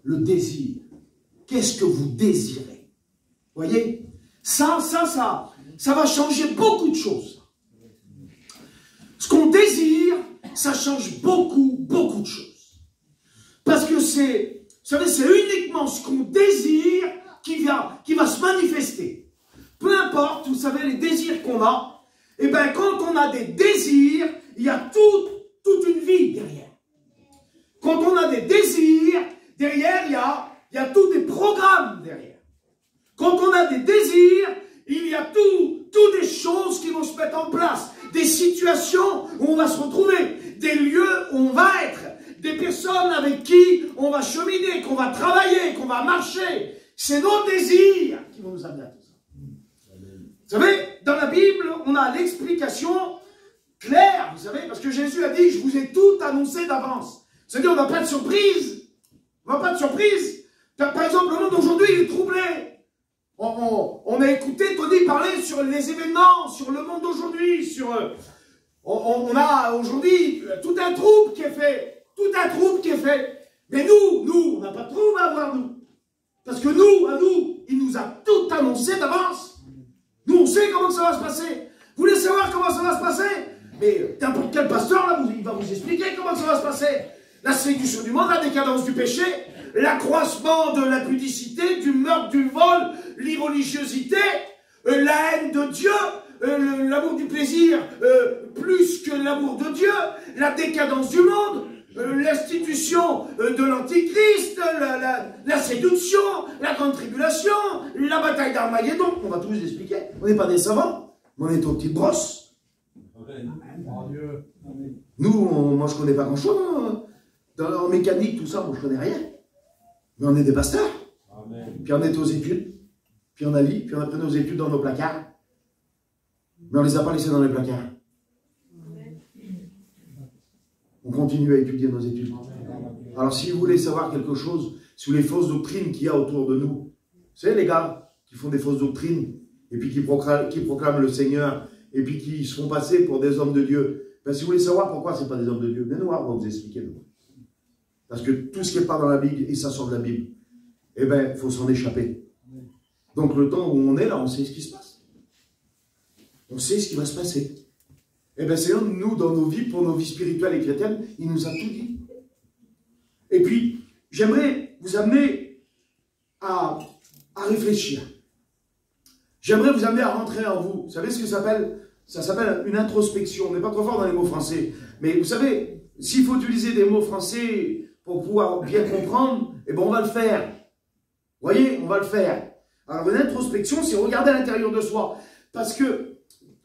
Le désir. Qu'est-ce que vous désirez? Voyez? Ça va changer beaucoup de choses. Ce qu'on désire, ça change beaucoup de choses. Parce que c'est, vous savez, c'est uniquement ce qu'on désire qui va se manifester. Peu importe, vous savez, les désirs qu'on a, et bien quand on a des désirs, il y a toute une vie derrière. Quand on a des désirs, derrière, il y a tous des programmes derrière. Quand on a des désirs, il y a toutes des choses qui vont se mettre en place. Des situations où on va se retrouver. Des lieux où on va être. Des personnes avec qui on va cheminer, qu'on va travailler, qu'on va marcher. C'est nos désirs qui vont nous amener à tout ça. Vous savez, dans la Bible, on a l'explication claire, vous savez, parce que Jésus a dit, je vous ai tout annoncé d'avance. C'est-à-dire, on n'a pas de surprise. On n'a pas de surprise. Par exemple, le monde d'aujourd'hui, il est troublé. On a écouté Tony parler sur les événements, sur le monde d'aujourd'hui, sur... on a aujourd'hui tout un trouble qui est fait. Tout un trouble qui est fait. Mais nous, on n'a pas de trouble à avoir, nous. Parce que nous, il nous a tout annoncé d'avance. Nous, on sait comment ça va se passer. Vous voulez savoir comment ça va se passer? Mais n'importe quel pasteur, là, il va vous expliquer comment ça va se passer. La séduction du monde, la décadence du péché, l'accroissement de la pudicité, du meurtre, du vol, l'irreligiosité, la haine de Dieu, l'amour du plaisir plus que l'amour de Dieu, la décadence du monde, l'institution de l'antichrist, la séduction, la grande tribulation, la bataille d'Armageddon. On va tout vous expliquer. On n'est pas des savants, mais on est aux petites brosses. Nous, moi je ne connais pas grand-chose. En mécanique, tout ça, moi je ne connais rien. Mais on est des pasteurs. Amen. Puis on est aux études. Puis on a lu. Puis on a pris nos études dans nos placards. Mais on ne les a pas laissés dans les placards. Amen. On continue à étudier nos études. Amen. Alors si vous voulez savoir quelque chose sur les fausses doctrines qu'il y a autour de nous, vous savez les gars qui font des fausses doctrines et puis qui proclament le Seigneur et puis qui se font passer pour des hommes de Dieu. Ben, si vous voulez savoir pourquoi ce n'est pas des hommes de Dieu, venez nous voir, on va vous expliquer. Nous. Parce que tout ce qui n'est pas dans la Bible, et ça sort de la Bible, eh bien, il faut s'en échapper. Donc, le temps où on est là, on sait ce qui se passe. On sait ce qui va se passer. Eh bien, Seigneur, nous, dans nos vies, pour nos vies spirituelles et chrétiennes, il nous a tout dit. Et puis, j'aimerais vous amener à réfléchir. J'aimerais vous amener à rentrer en vous. Vous savez ce que ça s'appelle? Ça s'appelle une introspection. On n'est pas trop fort dans les mots français. Mais vous savez, s'il faut utiliser des mots français pour pouvoir bien comprendre, eh bien, on va le faire. Vous voyez, on va le faire. Alors, une introspection, c'est regarder à l'intérieur de soi. Parce que,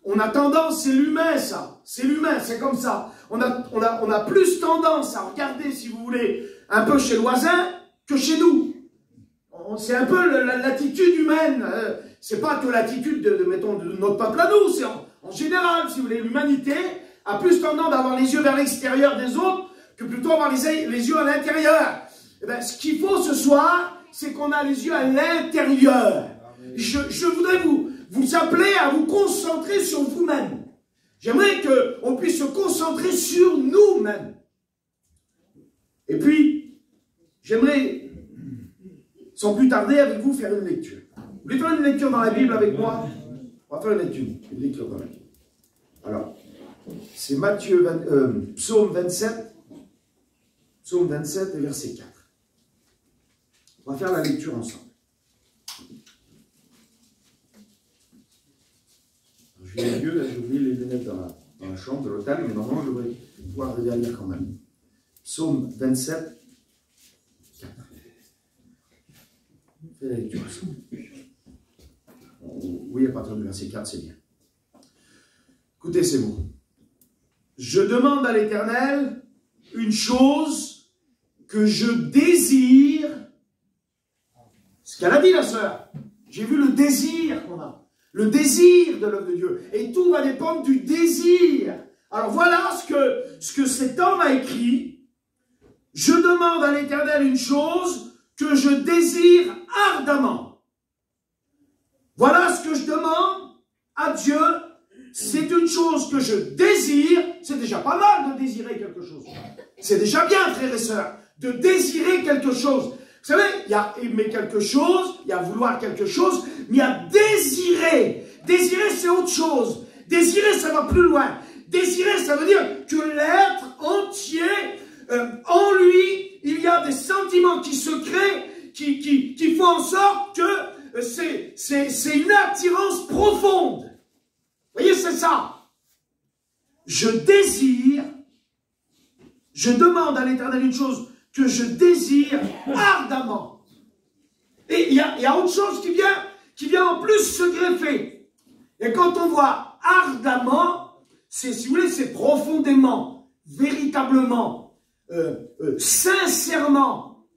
on a tendance, c'est l'humain, ça. C'est l'humain, c'est comme ça. On a plus tendance à regarder, si vous voulez, un peu chez le voisin que chez nous. C'est un peu l'attitude humaine. C'est pas que l'attitude mettons, de notre peuple à nous. C'est en général, si vous voulez, l'humanité a plus tendance à avoir les yeux vers l'extérieur des autres que plutôt avoir les yeux à l'intérieur. Eh bien, ce qu'il faut ce soir, c'est qu'on a les yeux à l'intérieur. Je voudrais vous appeler à vous concentrer sur vous-même. J'aimerais qu'on puisse se concentrer sur nous-mêmes. Et puis, j'aimerais, sans plus tarder, avec vous, faire une lecture. Vous voulez faire une lecture dans la Bible avec moi? On va faire une lecture dans la Bible. Alors, c'est Psaume 27. Psaume 27 et verset 4. On va faire la lecture ensemble. Je vais mieux, j'ai oublié les lunettes dans la chambre de l'hôtel, mais normalement je vais pouvoir arriver à lire quand même. Psaume 27, 4. Fais la lecture ensemble. Oui, à partir du verset 4, c'est bien. Écoutez ces mots. Je demande à l'Éternel une chose que je désire. Ce qu'elle a dit, la sœur. J'ai vu le désir qu'on a. Le désir de l'œuvre de Dieu. Et tout va dépendre du désir. Alors voilà ce que cet homme a écrit. Je demande à l'Éternel une chose que je désire ardemment. Voilà ce que je demande à Dieu. C'est une chose que je désire. C'est déjà pas mal de désirer quelque chose. C'est déjà bien, frères et sœurs, de désirer quelque chose. Vous savez, il y a aimer quelque chose, il y a vouloir quelque chose, mais il y a désirer. Désirer, c'est autre chose. Désirer, ça va plus loin. Désirer, ça veut dire que l'être entier, en lui, il y a des sentiments qui se créent, qui font en sorte que c'est une attirance profonde. Vous voyez, c'est ça. Je désire, je demande à l'Éternel une chose que je désire ardemment. Et il y a autre chose qui vient en plus se greffer. Et quand on voit ardemment, si vous voulez, c'est profondément, véritablement, sincèrement,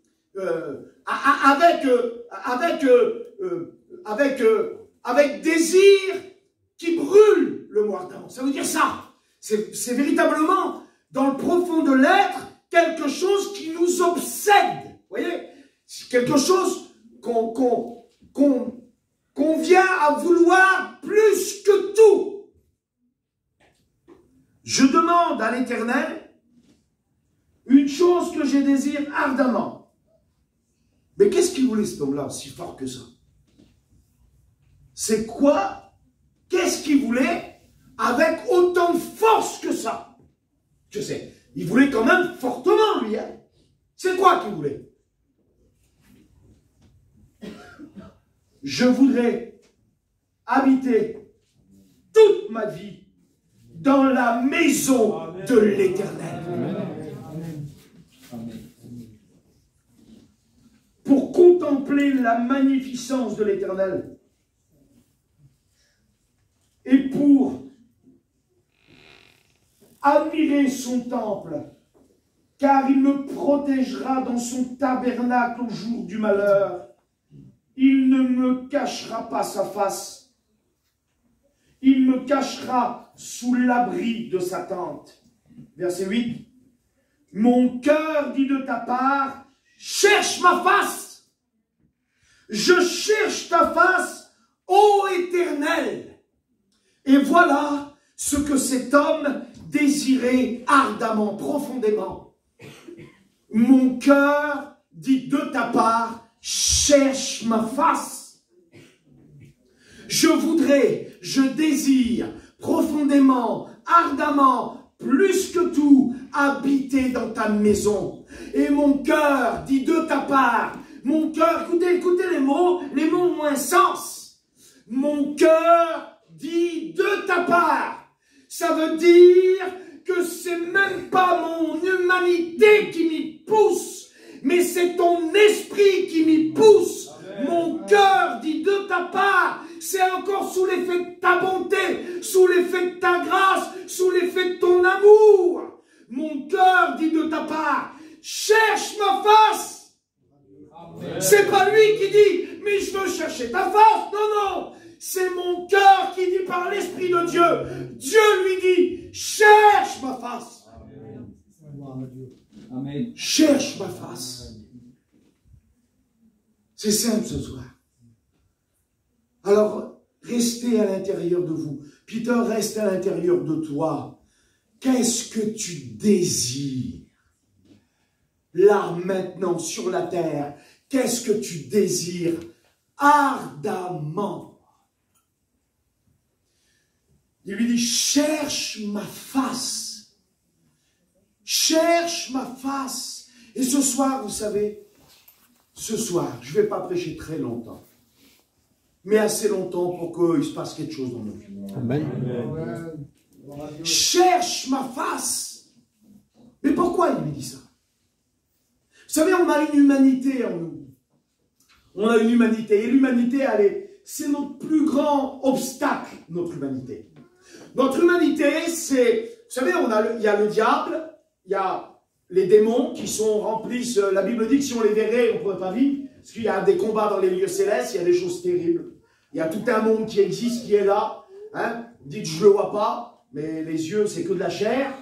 avec désir qui brûle le mot ardemment. Ça veut dire ça. C'est véritablement, dans le profond de l'être, quelque chose qui nous obsède. Vous voyez? C'est quelque chose qu'on vient à vouloir plus que tout. Je demande à l'Éternel une chose que je désire ardemment. Mais qu'est-ce qu'il voulait cet homme-là, si fort que ça? C'est quoi? Qu'est-ce qu'il voulait avec autant de force que ça? Je sais, il voulait quand même fortement, lui. Hein? C'est quoi qu'il voulait? Je voudrais habiter toute ma vie dans la maison de l'Éternel. Pour contempler la magnificence de l'Éternel et pour admirer son temple, car il me protégera dans son tabernacle au jour du malheur. Il ne me cachera pas sa face. Il me cachera sous l'abri de sa tente. Verset 8. Mon cœur dit de ta part, cherche ma face. Je cherche ta face, ô Éternel. Et voilà ce que cet homme désirait ardemment, profondément. Mon cœur dit de ta part, cherche ma face. Je désire profondément, ardemment, plus que tout, habiter dans ta maison. Et mon cœur dit de ta part, mon cœur, écoutez les mots ont un sens. Mon cœur dit de ta part. Ça veut dire que c'est même pas mon humanité qui m'y pousse, mais c'est ton esprit qui m'y pousse. Amen. Mon cœur dit de ta part, c'est encore sous l'effet de ta bonté, sous l'effet de ta grâce, sous l'effet de ton amour. Mon cœur dit de ta part, cherche ma face. C'est pas lui qui dit, mais je veux chercher ta face. Non. C'est mon cœur qui dit par l'Esprit de Dieu. Dieu lui dit, cherche ma face. Amen. Cherche ma face. C'est simple ce soir. Alors, restez à l'intérieur de vous. Peter, reste à l'intérieur de toi. Qu'est-ce que tu désires? Là, maintenant, sur la terre, qu'est-ce que tu désires ardemment? Il lui dit, cherche ma face. Cherche ma face. Et ce soir, vous savez, ce soir, je ne vais pas prêcher très longtemps, mais assez longtemps pour qu'il se passe quelque chose dans nos vies. Amen. Cherche ma face. Mais pourquoi il lui dit ça? Vous savez, on a une humanité en nous. On a une humanité. Et l'humanité, c'est notre plus grand obstacle, notre humanité. Notre humanité, c'est, vous savez, il y a le diable, il y a les démons qui remplissent, la Bible dit que si on les verrait, on ne pourrait pas vivre, parce qu'il y a des combats dans les lieux célestes, il y a des choses terribles. Il y a tout un monde qui existe, qui est là. Hein? Vous dites, je ne le vois pas, mais les yeux, c'est que de la chair.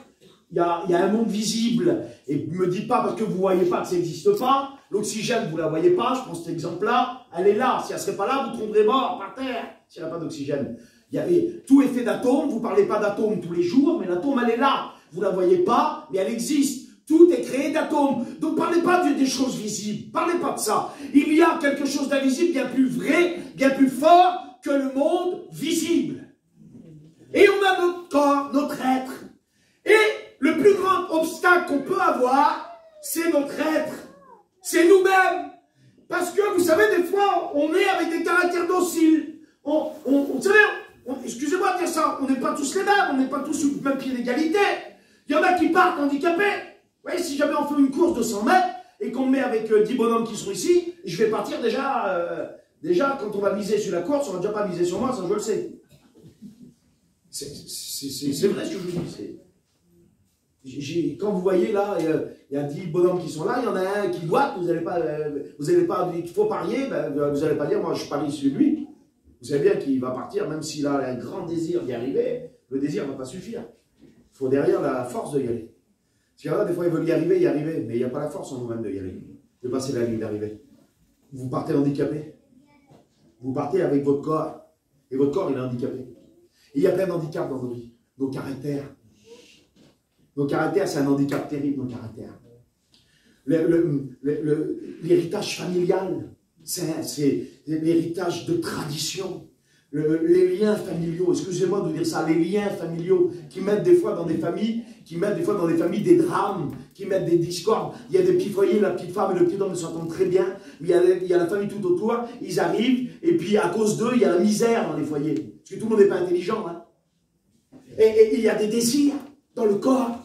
Il y a un monde visible, et ne me dites pas parce que vous ne voyez pas que ça n'existe pas. L'oxygène, vous ne la voyez pas, je prends cet exemple-là, elle est là. Si elle ne serait pas là, vous tomberez mort par terre, s'il n'y a pas d'oxygène. Tout est fait d'atomes, vous ne parlez pas d'atomes tous les jours, mais l'atome, elle est là. Vous ne la voyez pas, mais elle existe. Tout est créé d'atomes. Donc parlez pas des choses visibles. Parlez pas de ça. Il y a quelque chose d'invisible bien plus vrai, bien plus fort que le monde visible. Et on a notre corps, notre être. Et le plus grand obstacle qu'on peut avoir, c'est notre être. C'est nous-mêmes. Parce que, vous savez, des fois, on est avec des caractères dociles. Vous savez, excusez-moi de dire ça, on n'est pas tous les mêmes, on n'est pas tous sur le même pied d'égalité. Il y en a qui partent handicapés. Vous voyez, si jamais on fait une course de 100 mètres et qu'on me met avec 10 bonhommes qui sont ici, je vais partir déjà, quand on va miser sur la course, on va déjà pas miser sur moi, ça je le sais. C'est vrai ce que je vous dis. Quand vous voyez là, il y a 10 bonhommes qui sont là, il y en a un qui doit, vous n'allez pas, il faut parier, ben, vous n'allez pas dire, moi je parie sur lui. Vous savez bien qu'il va partir, même s'il a un grand désir d'y arriver, le désir ne va pas suffire. Il faut derrière la force de y aller. Parce qu'il y en a des fois, ils veulent y arriver, mais il n'y a pas la force en vous-même de y aller, de passer la ligne d'arrivée. Vous partez handicapé. Vous partez avec votre corps, et votre corps il est handicapé. Et il y a plein d'handicaps dans nos vies. Nos caractères. Nos caractères, c'est un handicap terrible, nos caractères. L'héritage familial, c'est l'héritage de tradition. Les liens familiaux, excusez-moi de dire ça, les liens familiaux qui mettent des fois dans des familles, des drames, qui mettent des discordes. Il y a des petits foyers, la petite femme et le petit homme s'entendent très bien, mais il y a la famille tout autour, ils arrivent, et puis à cause d'eux, il y a la misère dans les foyers. Parce que tout le monde n'est pas intelligent. Hein. Et il y a des désirs dans le corps.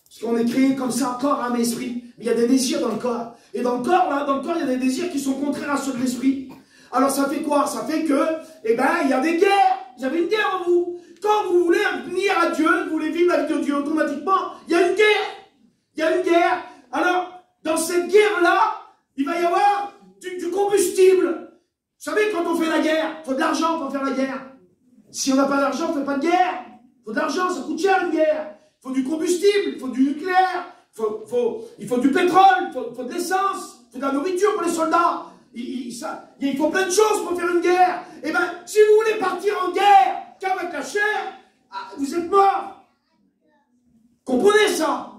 Parce qu'on est créé comme ça, corps, âme, esprit. Mais il y a des désirs dans le corps. Et dans le corps, il y a des désirs qui sont contraires à ceux de l'esprit. Alors ça fait quoi? Ça fait que, il y a des guerres. Vous avez une guerre en vous. Quand vous voulez venir à Dieu, vous voulez vivre la vie de Dieu, automatiquement, il y a une guerre. Il y a une guerre. Alors, dans cette guerre-là, il va y avoir du combustible. Vous savez, quand on fait la guerre, il faut de l'argent pour faire la guerre. Si on n'a pas d'argent, on ne fait pas de guerre. Il faut de l'argent, ça coûte cher une guerre. Il faut du combustible, il faut du nucléaire, il faut du pétrole, il faut de l'essence, il faut de la nourriture pour les soldats. Il faut plein de choses pour faire une guerre. Eh bien, si vous voulez partir en guerre qu'avec la chair, vous êtes mort. Comprenez ça?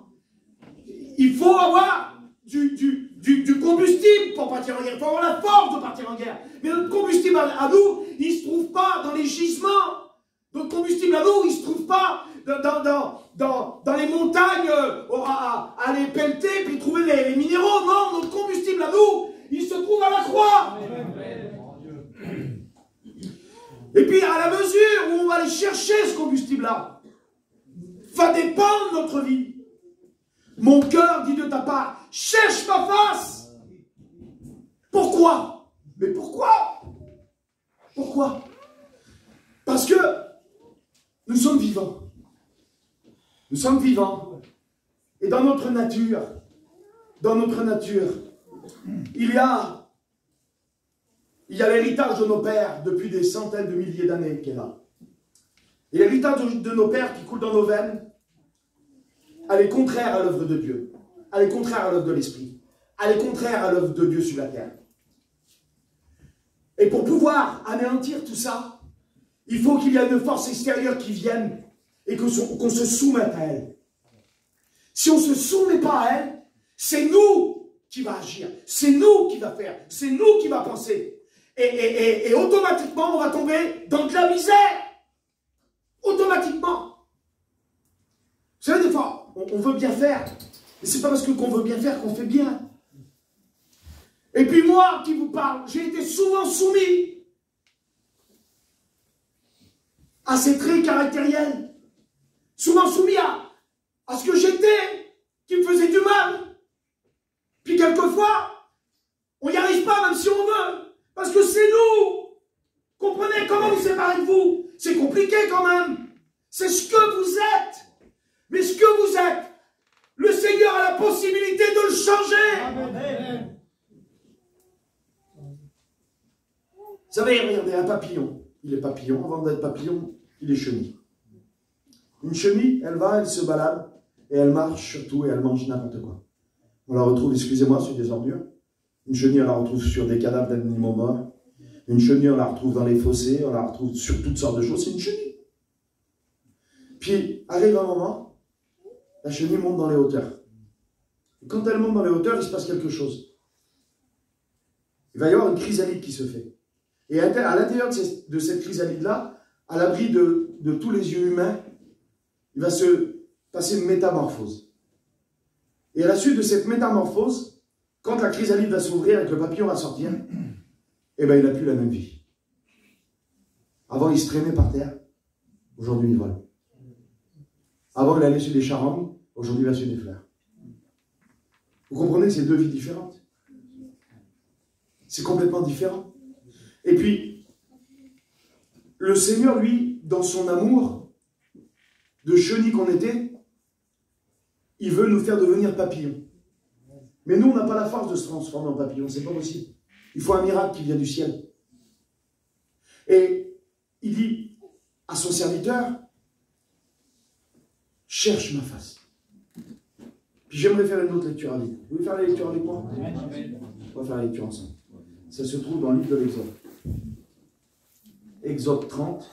Il faut avoir du combustible pour partir en guerre. Il faut avoir la force de partir en guerre. Mais notre combustible à nous, il ne se trouve pas dans les gisements. Notre combustible à nous, il ne se trouve pas dans les montagnes, à aller pelleter puis trouver les minéraux. Non, notre combustible à nous, il se trouve à la croix. Et puis, à la mesure où on va aller chercher ce combustible-là, va dépendre notre vie. Mon cœur dit de ta part, cherche ma face. Pourquoi? Mais pourquoi? Pourquoi? Parce que nous sommes vivants. Nous sommes vivants. Et dans notre nature, il y a l'héritage de nos pères depuis des centaines de milliers d'années qui est là. Et l'héritage de nos pères qui coule dans nos veines, elle est contraire à l'œuvre de Dieu. Elle est contraire à l'œuvre de l'Esprit. Elle est contraire à l'œuvre de Dieu sur la terre. Et pour pouvoir anéantir tout ça, il faut qu'il y ait une force extérieure qui vienne et qu'on se soumette à elle. Si on ne se soumet pas à elle, c'est nous qui va agir, c'est nous qui va faire, c'est nous qui va penser. Et automatiquement, on va tomber dans de la misère. Automatiquement. Vous savez, des fois, on veut bien faire, mais c'est pas parce qu'on veut bien faire qu'on fait bien. Et puis moi, qui vous parle, j'ai été souvent soumis à ces traits caractériels. Souvent soumis à ce que j'étais, qui me faisait du mal. Puis quelquefois, on n'y arrive pas même si on veut. Parce que c'est nous. Comprenez comment vous séparez de vous. C'est compliqué quand même. C'est ce que vous êtes. Mais ce que vous êtes, le Seigneur a la possibilité de le changer. Amen. Vous savez, regardez, un papillon. Il est papillon. Avant d'être papillon, il est chenille. Une chenille, elle va, elle se balade, et elle marche sur tout, et elle mange n'importe quoi. On la retrouve, excusez-moi, sur des ordures. Une chenille, on la retrouve sur des cadavres d'animaux morts. Une chenille, on la retrouve dans les fossés, on la retrouve sur toutes sortes de choses. C'est une chenille. Puis, arrive un moment, la chenille monte dans les hauteurs. Et quand elle monte dans les hauteurs, il se passe quelque chose. Il va y avoir une chrysalide qui se fait. Et à l'intérieur de cette chrysalide-là, à l'abri de tous les yeux humains, il va se passer une métamorphose. Et à la suite de cette métamorphose, quand la chrysalide va s'ouvrir et que le papillon va sortir, eh bien, il n'a plus la même vie. Avant, il se traînait par terre. Aujourd'hui, il vole. Avant, il allait sur des charognes. Aujourd'hui, il va sur des fleurs. Vous comprenez que c'est deux vies différentes. C'est complètement différent. Et puis, le Seigneur, lui, dans son amour de chenille qu'on était, il veut nous faire devenir papillons. Mais nous, on n'a pas la force de se transformer en papillon. C'est pas possible. Il faut un miracle qui vient du ciel. Et il dit à son serviteur, cherche ma face. Puis j'aimerais faire une autre lecture avec vous. Vous voulez faire la lecture avec moi? On va faire la lecture ensemble. Ça se trouve dans le livre de l'Exode. Exode 30.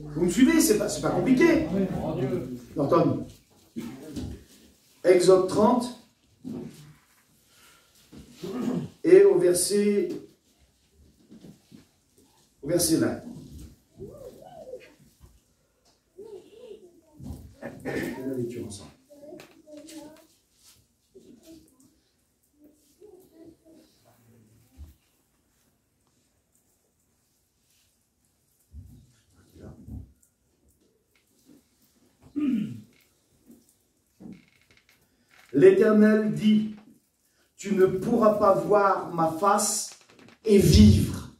Vous me suivez? C'est pas compliqué. Entendez. Exode 30. Et au verset 20. La lecture ensemble. L'Éternel dit, tu ne pourras pas voir ma face et vivre.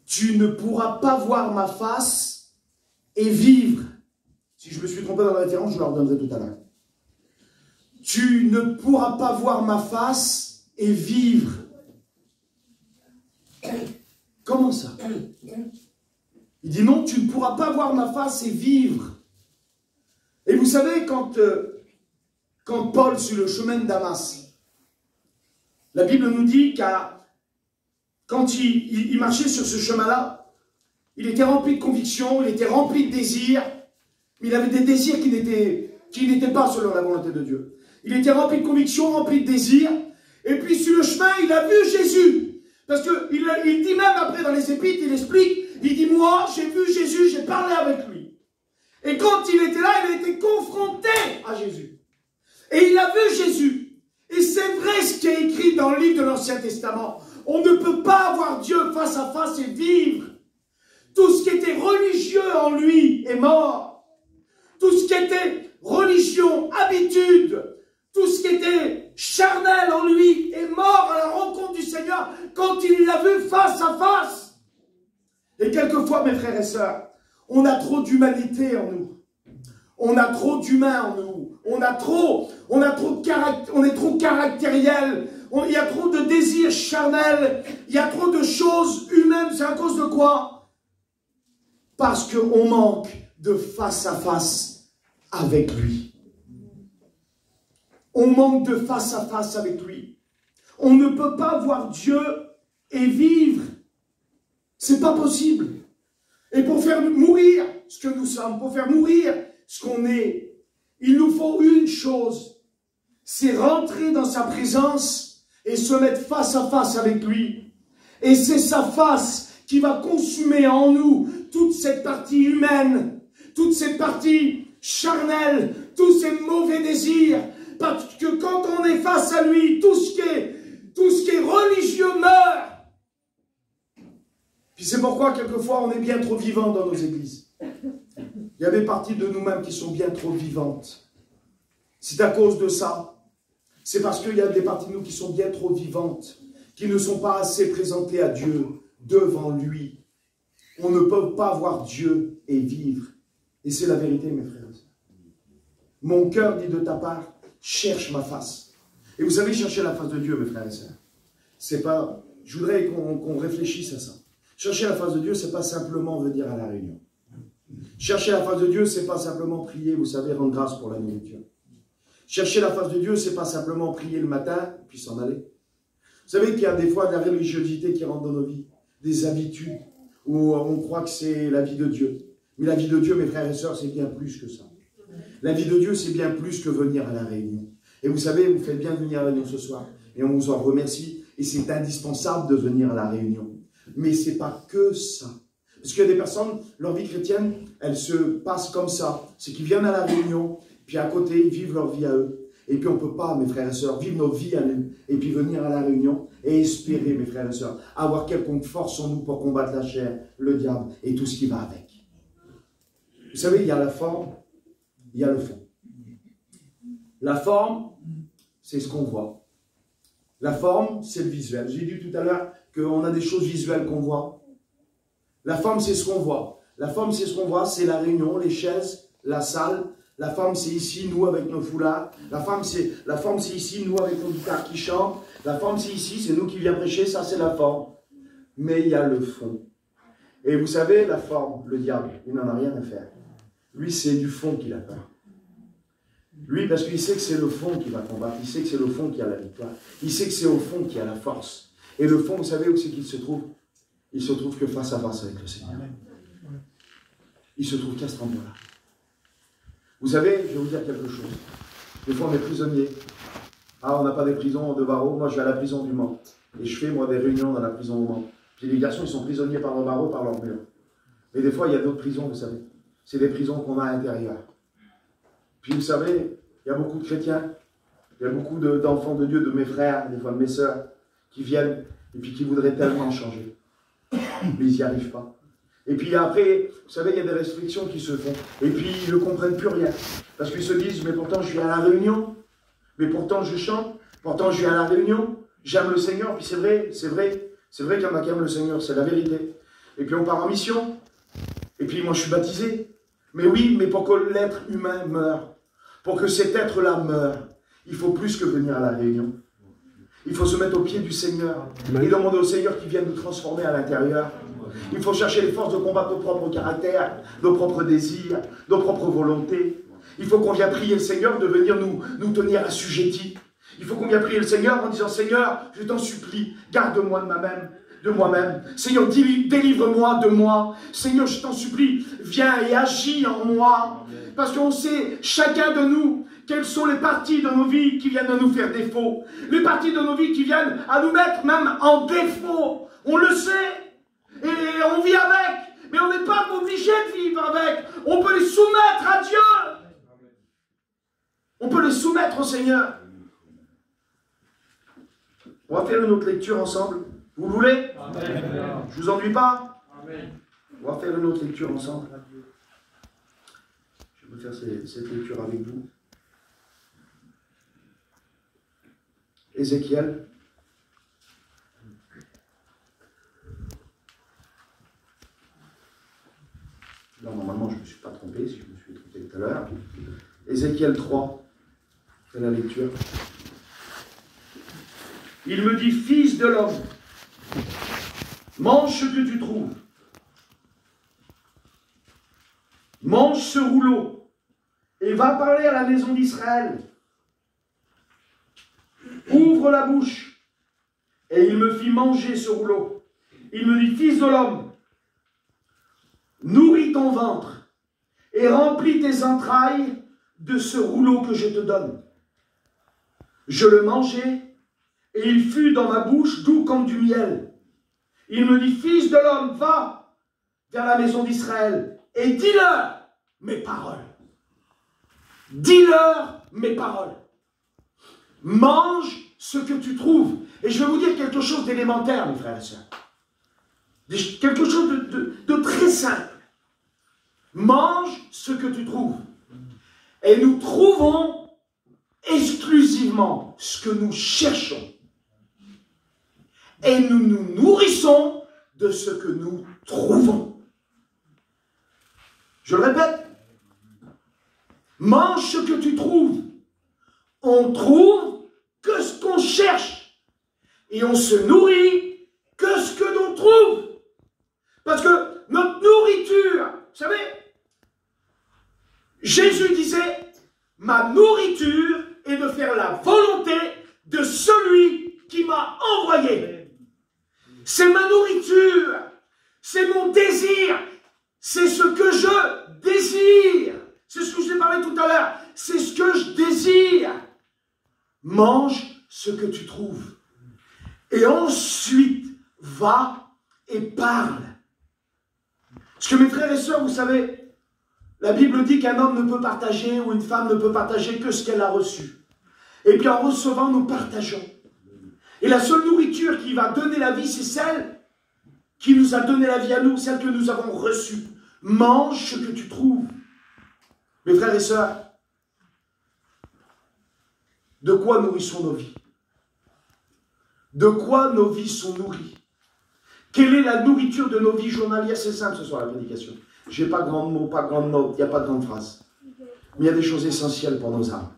Tu ne pourras pas voir ma face et vivre. Si je me suis trompé dans la référence, je vous la redonnerai tout à l'heure. Tu ne pourras pas voir ma face et vivre. Comment ça? Il dit non, tu ne pourras pas voir ma face et vivre. Et vous savez, quand Paul, sur le chemin de Damas, la Bible nous dit quand il marchait sur ce chemin-là, il était rempli de convictions, il était rempli de désirs, mais il avait des désirs qui n'étaient pas selon la volonté de Dieu. Il était rempli de convictions, rempli de désirs, et puis sur le chemin, il a vu Jésus. Parce qu'il dit même après dans les Épîtres, il explique, il dit, moi, j'ai vu Jésus, j'ai parlé avec lui. Et quand il était là, il a été confronté à Jésus. Et il a vu Jésus. Et c'est vrai ce qui est écrit dans le livre de l'Ancien Testament. On ne peut pas avoir Dieu face à face et vivre. Tout ce qui était religieux en lui est mort. Tout ce qui était religion, habitude, tout ce qui était charnel en lui est mort à la rencontre du Seigneur quand il l'a vu face à face. Et quelquefois, mes frères et sœurs, on a trop d'humanité en nous. On a trop d'humain en nous. On est trop caractériel. Il y a trop de désirs charnels. Il y a trop de choses humaines. C'est à cause de quoi? Parce qu'on manque de face à face avec lui. On manque de face à face avec lui. On ne peut pas voir Dieu et vivre. C'est pas possible. Et pour faire mourir ce que nous sommes, pour faire mourir ce qu'on est, il nous faut une chose, c'est rentrer dans sa présence et se mettre face à face avec lui. Et c'est sa face qui va consumer en nous toute cette partie humaine, toute cette partie charnelle, tous ces mauvais désirs. Parce que quand on est face à lui, tout ce qui est religieux meurt. Puis c'est pourquoi quelquefois on est bien trop vivant dans nos églises. Il y a des parties de nous-mêmes qui sont bien trop vivantes. C'est à cause de ça. C'est parce qu'il y a des parties de nous qui sont bien trop vivantes, qui ne sont pas assez présentées à Dieu, devant lui. On ne peut pas voir Dieu et vivre. Et c'est la vérité, mes frères. Mon cœur dit de ta part, cherche ma face. Et vous savez, chercher la face de Dieu, mes frères et sœurs, c'est pas... Je voudrais qu'on réfléchisse à ça. Chercher la face de Dieu, c'est pas simplement venir à la réunion. Chercher la face de Dieu, c'est pas simplement prier, vous savez, rendre grâce pour la nourriture. Chercher la face de Dieu, c'est pas simplement prier le matin, puis s'en aller. Vous savez qu'il y a des fois de la religiosité qui rentre dans nos vies. des habitudes, où on croit que c'est la vie de Dieu. Mais la vie de Dieu, mes frères et sœurs, c'est bien plus que ça. La vie de Dieu, c'est bien plus que venir à la réunion. Et vous savez, vous faites bien de venir à la réunion ce soir. Et on vous en remercie. Et c'est indispensable de venir à la réunion. Mais ce n'est pas que ça. Parce qu'il y a des personnes, leur vie chrétienne, elle se passe comme ça. C'est qu'ils viennent à la réunion, puis à côté, ils vivent leur vie à eux. Et puis on ne peut pas, mes frères et sœurs, vivre nos vies à nous. Et puis venir à la réunion et espérer, mes frères et sœurs, avoir quelconque force en nous pour combattre la chair, le diable et tout ce qui va avec. Vous savez, il y a la forme, il y a le fond. La forme, c'est ce qu'on voit. La forme, c'est le visuel. J'ai dit tout à l'heure qu'on a des choses visuelles qu'on voit. La forme, c'est ce qu'on voit. La forme, c'est ce qu'on voit, c'est la réunion, les chaises, la salle. La forme, c'est ici, nous, avec nos foulards. La forme, c'est ici, nous, avec nos guitares qui chantent. La forme, c'est ici, c'est nous qui vient prêcher, ça, c'est la forme. Mais il y a le fond. Et vous savez, la forme, le diable, il n'en a rien à faire. Lui, c'est du fond qu'il a peur. Lui, parce qu'il sait que c'est le fond qui va combattre. Il sait que c'est le fond qui a la victoire. Il sait que c'est au fond qui a la force. Et le fond, vous savez où c'est qu'il se trouve? Il se trouve que face à face avec le Seigneur. Il se trouve qu'à cet endroit-là. Vous savez, je vais vous dire quelque chose. Des fois, on est prisonnier. Ah, on n'a pas des prisons de barreaux. Moi, je vais à la prison du Mans. Et je fais, moi, des réunions dans la prison du Mans. Puis les garçons, ils sont prisonniers par leurs barreaux, par leurs murs. Mais des fois, il y a d'autres prisons, vous savez. C'est des prisons qu'on a à l'intérieur. Puis vous savez, il y a beaucoup de chrétiens, il y a beaucoup d'enfants de Dieu, de mes frères, des fois de mes sœurs, qui viennent et puis qui voudraient tellement changer. Mais ils n'y arrivent pas. Et puis après, vous savez, il y a des restrictions qui se font. Et puis ils ne comprennent plus rien. Parce qu'ils se disent, mais pourtant je suis à la réunion, mais pourtant je chante, pourtant je suis à la réunion, j'aime le Seigneur. Puis c'est vrai qu'il y en a qui aiment le Seigneur, c'est la vérité. Et puis on part en mission. Et puis moi je suis baptisé. Mais oui, mais pour que l'être humain meure, pour que cet être-là meure, il faut plus que venir à la réunion. Il faut se mettre au pied du Seigneur et demander au Seigneur qui vienne nous transformer à l'intérieur. Il faut chercher les forces de combattre nos propres caractères, nos propres désirs, nos propres volontés. Il faut qu'on vienne prier le Seigneur de venir nous tenir assujettis. Il faut qu'on vienne prier le Seigneur en disant, Seigneur, je t'en supplie, garde-moi de moi-même. Seigneur, délivre-moi de moi. Seigneur, je t'en supplie, viens et agis en moi. Parce qu'on sait, chacun de nous, quelles sont les parties de nos vies qui viennent à nous faire défaut. Les parties de nos vies qui viennent à nous mettre même en défaut. On le sait. Et on vit avec. Mais on n'est pas obligé de vivre avec. On peut les soumettre à Dieu. On peut les soumettre au Seigneur. On va faire une autre lecture ensemble. Vous voulez? Amen. Je ne vous ennuie pas? Amen. On va faire une autre lecture ensemble. Je vais faire cette lecture avec vous. Ézéchiel. Là, normalement, je ne me suis pas trompé, si je me suis trompé tout à l'heure. Ézéchiel 3. C'est la lecture. Il me dit, fils de l'homme, mange ce que tu trouves. Mange ce rouleau et va parler à la maison d'Israël. Ouvre la bouche. Et il me fit manger ce rouleau. Il me dit, fils de l'homme, nourris ton ventre et remplis tes entrailles de ce rouleau que je te donne. Je le mangeai et il fut dans ma bouche doux comme du miel. Il me dit, fils de l'homme, va vers la maison d'Israël et dis-leur mes paroles. Dis-leur mes paroles. Mange ce que tu trouves. Et je vais vous dire quelque chose d'élémentaire, mes frères et sœurs. Quelque chose de très simple. Mange ce que tu trouves. Et nous trouvons exclusivement ce que nous cherchons. Et nous nous nourrissons de ce que nous trouvons. Je le répète. Mange ce que tu trouves. On trouve que ce qu'on cherche. Et on se nourrit que ce que l'on trouve. Parce que notre nourriture, vous savez, Jésus disait, ma nourriture est de faire la volonté de celui qui m'a envoyé. C'est ma nourriture. C'est mon désir. C'est ce que je désire. C'est ce que je t'ai parlé tout à l'heure. C'est ce que je désire. Mange ce que tu trouves. Et ensuite, va et parle. Parce que mes frères et sœurs, vous savez, la Bible dit qu'un homme ne peut partager ou une femme ne peut partager que ce qu'elle a reçu. Et puis en recevant, nous partageons. Et la seule nourriture qui va donner la vie, c'est celle qui nous a donné la vie à nous, celle que nous avons reçue. Mange ce que tu trouves. Mes frères et sœurs, de quoi nourrissons nos vies? De quoi nos vies sont nourries? Quelle est la nourriture de nos vies journalières? C'est simple ce soir la prédication. Je n'ai pas de grands mots, pas de grandes notes, il n'y a pas de grandes phrases. Mais il y a des choses essentielles pour nos âmes.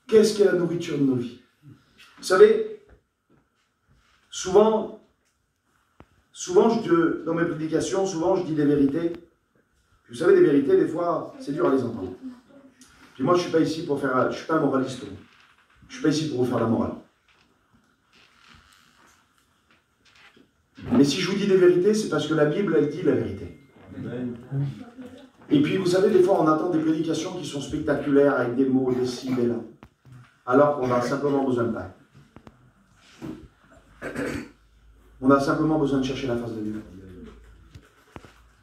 Qu'est-ce qu'est la nourriture de nos vies? Vous savez, souvent dans mes prédications, souvent je dis des vérités. Vous savez, des vérités, des fois, c'est dur à les entendre. Puis moi, je ne suis pas ici pour faire... Je ne suis pas un moraliste. Je ne suis pas ici pour vous faire la morale. Mais si je vous dis des vérités, c'est parce que la Bible, elle dit la vérité. Et puis, vous savez, des fois, on attend des prédications qui sont spectaculaires, avec des mots, des ci, des là. Alors qu'on a simplement besoin de pain. On a simplement besoin de chercher la face de Dieu.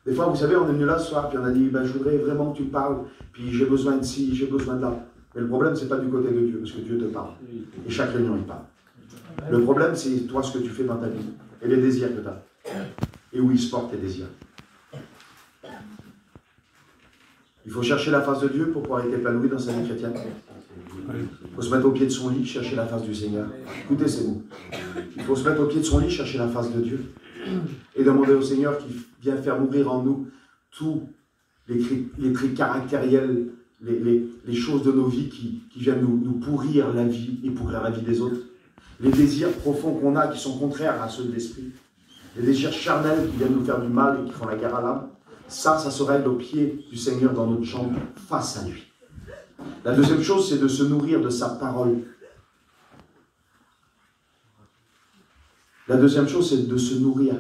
Des fois, vous savez, on est venu là ce soir, puis on a dit, ben, je voudrais vraiment que tu me parles, puis j'ai besoin de ci, j'ai besoin de là. Mais le problème, c'est pas du côté de Dieu, parce que Dieu te parle. Et chaque réunion, il parle. Le problème, c'est toi, ce que tu fais dans ta vie, et les désirs que tu as. Et où il se porte tes désirs. Il faut chercher la face de Dieu pour pouvoir être épanoui dans sa vie chrétienne. Il faut se mettre au pied de son lit, chercher la face du Seigneur. Écoutez ces mots. Il faut se mettre au pied de son lit, chercher la face de Dieu. Et demander au Seigneur qui vient faire mourir en nous tous les traits caractériels, les choses de nos vies qui viennent nous pourrir la vie et pourrir la vie des autres. Les désirs profonds qu'on a qui sont contraires à ceux de l'esprit. Les désirs charnels qui viennent nous faire du mal et qui font la guerre à l'âme. Ça se règle au pied du Seigneur dans notre chambre, face à lui. La deuxième chose, c'est de se nourrir de sa parole. La deuxième chose, c'est de se nourrir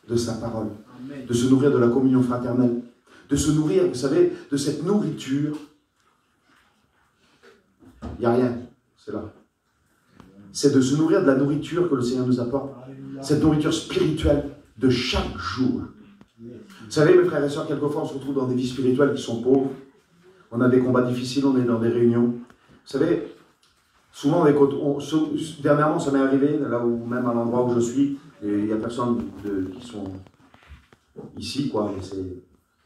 de sa parole. De se nourrir de la communion fraternelle. De se nourrir, vous savez, de cette nourriture. Il n'y a rien, c'est là. C'est de se nourrir de la nourriture que le Seigneur nous apporte. Cette nourriture spirituelle de chaque jour. Vous savez, mes frères et sœurs, quelquefois on se retrouve dans des vies spirituelles qui sont pauvres. On a des combats difficiles, on est dans des réunions. Vous savez, souvent, dernièrement, ça m'est arrivé, là où même à l'endroit où je suis, et il n'y a personne qui sont ici, quoi, et c'est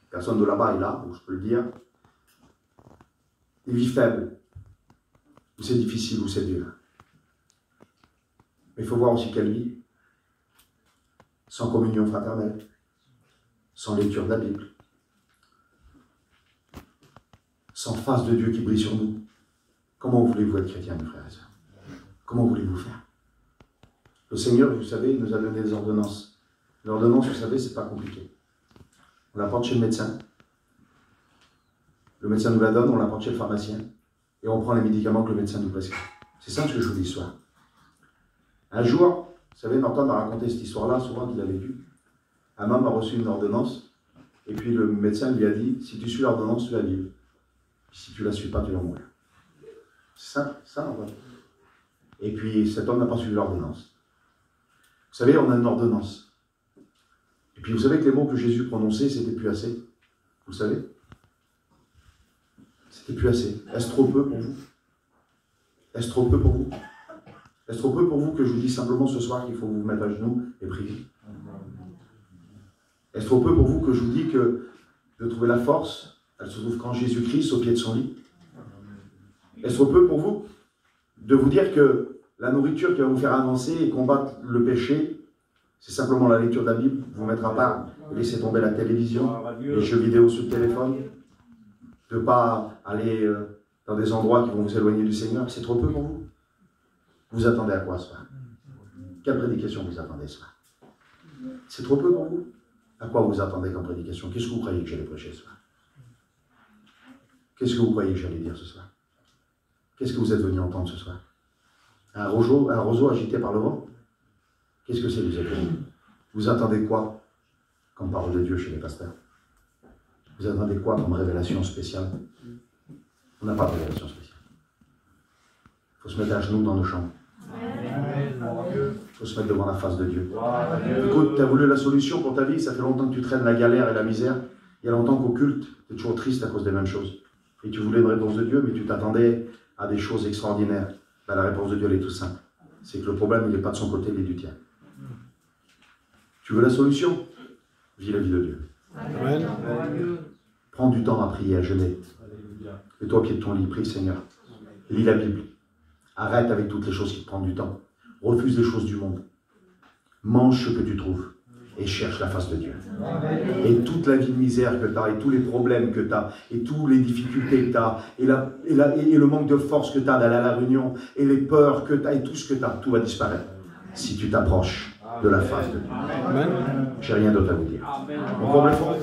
personne de là-bas est là, donc je peux le dire. Des vies faibles, où c'est difficile, où c'est dur. Mais il faut voir aussi quelle vie, sans communion fraternelle, sans lecture de la Bible, sans face de Dieu qui brille sur nous. Comment voulez-vous être chrétien, mes frères et sœurs? Comment voulez-vous faire? Le Seigneur, vous savez, nous a donné des ordonnances. L'ordonnance, vous savez, c'est pas compliqué. On la porte chez le médecin. Le médecin nous la donne, on la porte chez le pharmacien. Et on prend les médicaments que le médecin nous prescrit. C'est ça ce que je vous dis ce soir. Un jour, vous savez, Norton m'a raconté cette histoire-là, souvent qu'il a vécu. Un homme a reçu une ordonnance, et puis le médecin lui a dit, si tu suis l'ordonnance, tu vas vivre. Si tu ne la suis pas, tu vas mourir. C'est ça, en fait. Et puis cet homme n'a pas suivi l'ordonnance. Vous savez, on a une ordonnance. Et puis vous savez que les mots que Jésus prononçait, c'était plus assez. Vous savez? C'était plus assez. Est-ce trop peu pour vous? Est-ce trop peu pour vous? Est-ce trop peu pour vous que je vous dis simplement ce soir qu'il faut vous mettre à genoux et prier? Est-ce trop peu pour vous que je vous dis que de trouver la force, elle se trouve quand Jésus-Christ au pied de son lit? Est-ce trop peu pour vous de vous dire que la nourriture qui va vous faire avancer et combattre le péché, c'est simplement la lecture de la Bible, vous mettre à part, laisser tomber la télévision, les jeux vidéo sur le téléphone, de ne pas aller dans des endroits qui vont vous éloigner du Seigneur? C'est trop peu pour vous? Vous attendez à quoi ce soir? Quelle prédication vous attendez ce soir? C'est trop peu pour vous? À quoi vous attendez comme prédication? Qu'est-ce que vous croyez que j'allais prêcher ce soir? Qu'est-ce que vous croyez que j'allais dire ce soir? Qu'est-ce que vous êtes venu entendre ce soir? Un roseau agité par le vent? Qu'est-ce que c'est vous attendez? Vous attendez quoi comme parole de Dieu chez les pasteurs? Vous attendez quoi comme révélation spéciale? On n'a pas de révélation spéciale. Il faut se mettre à genoux dans nos chambres. Il faut se mettre devant la face de Dieu. Écoute, tu as voulu la solution pour ta vie, ça fait longtemps que tu traînes la galère et la misère. Il y a longtemps qu'au culte, tu es toujours triste à cause des mêmes choses. Et tu voulais une réponse de Dieu, mais tu t'attendais à des choses extraordinaires. Ben, la réponse de Dieu, elle est tout simple. C'est que le problème, il n'est pas de son côté, il est du tien. Tu veux la solution? Vis la vie de Dieu. Amen. Prends du temps à prier, à jeûner. Mets-toi au pied de ton lit, prie le Seigneur. Lis la Bible. Arrête avec toutes les choses qui te prennent du temps. Refuse les choses du monde. Mange ce que tu trouves et cherche la face de Dieu. Et toute la vie de misère que tu as, et tous les problèmes que tu as, et toutes les difficultés que tu as, et le manque de force que tu as d'aller à la réunion, et les peurs que tu as, et tout ce que tu as, tout va disparaître si tu t'approches de la face de Dieu. J'ai rien d'autre à vous dire. On prend le fond.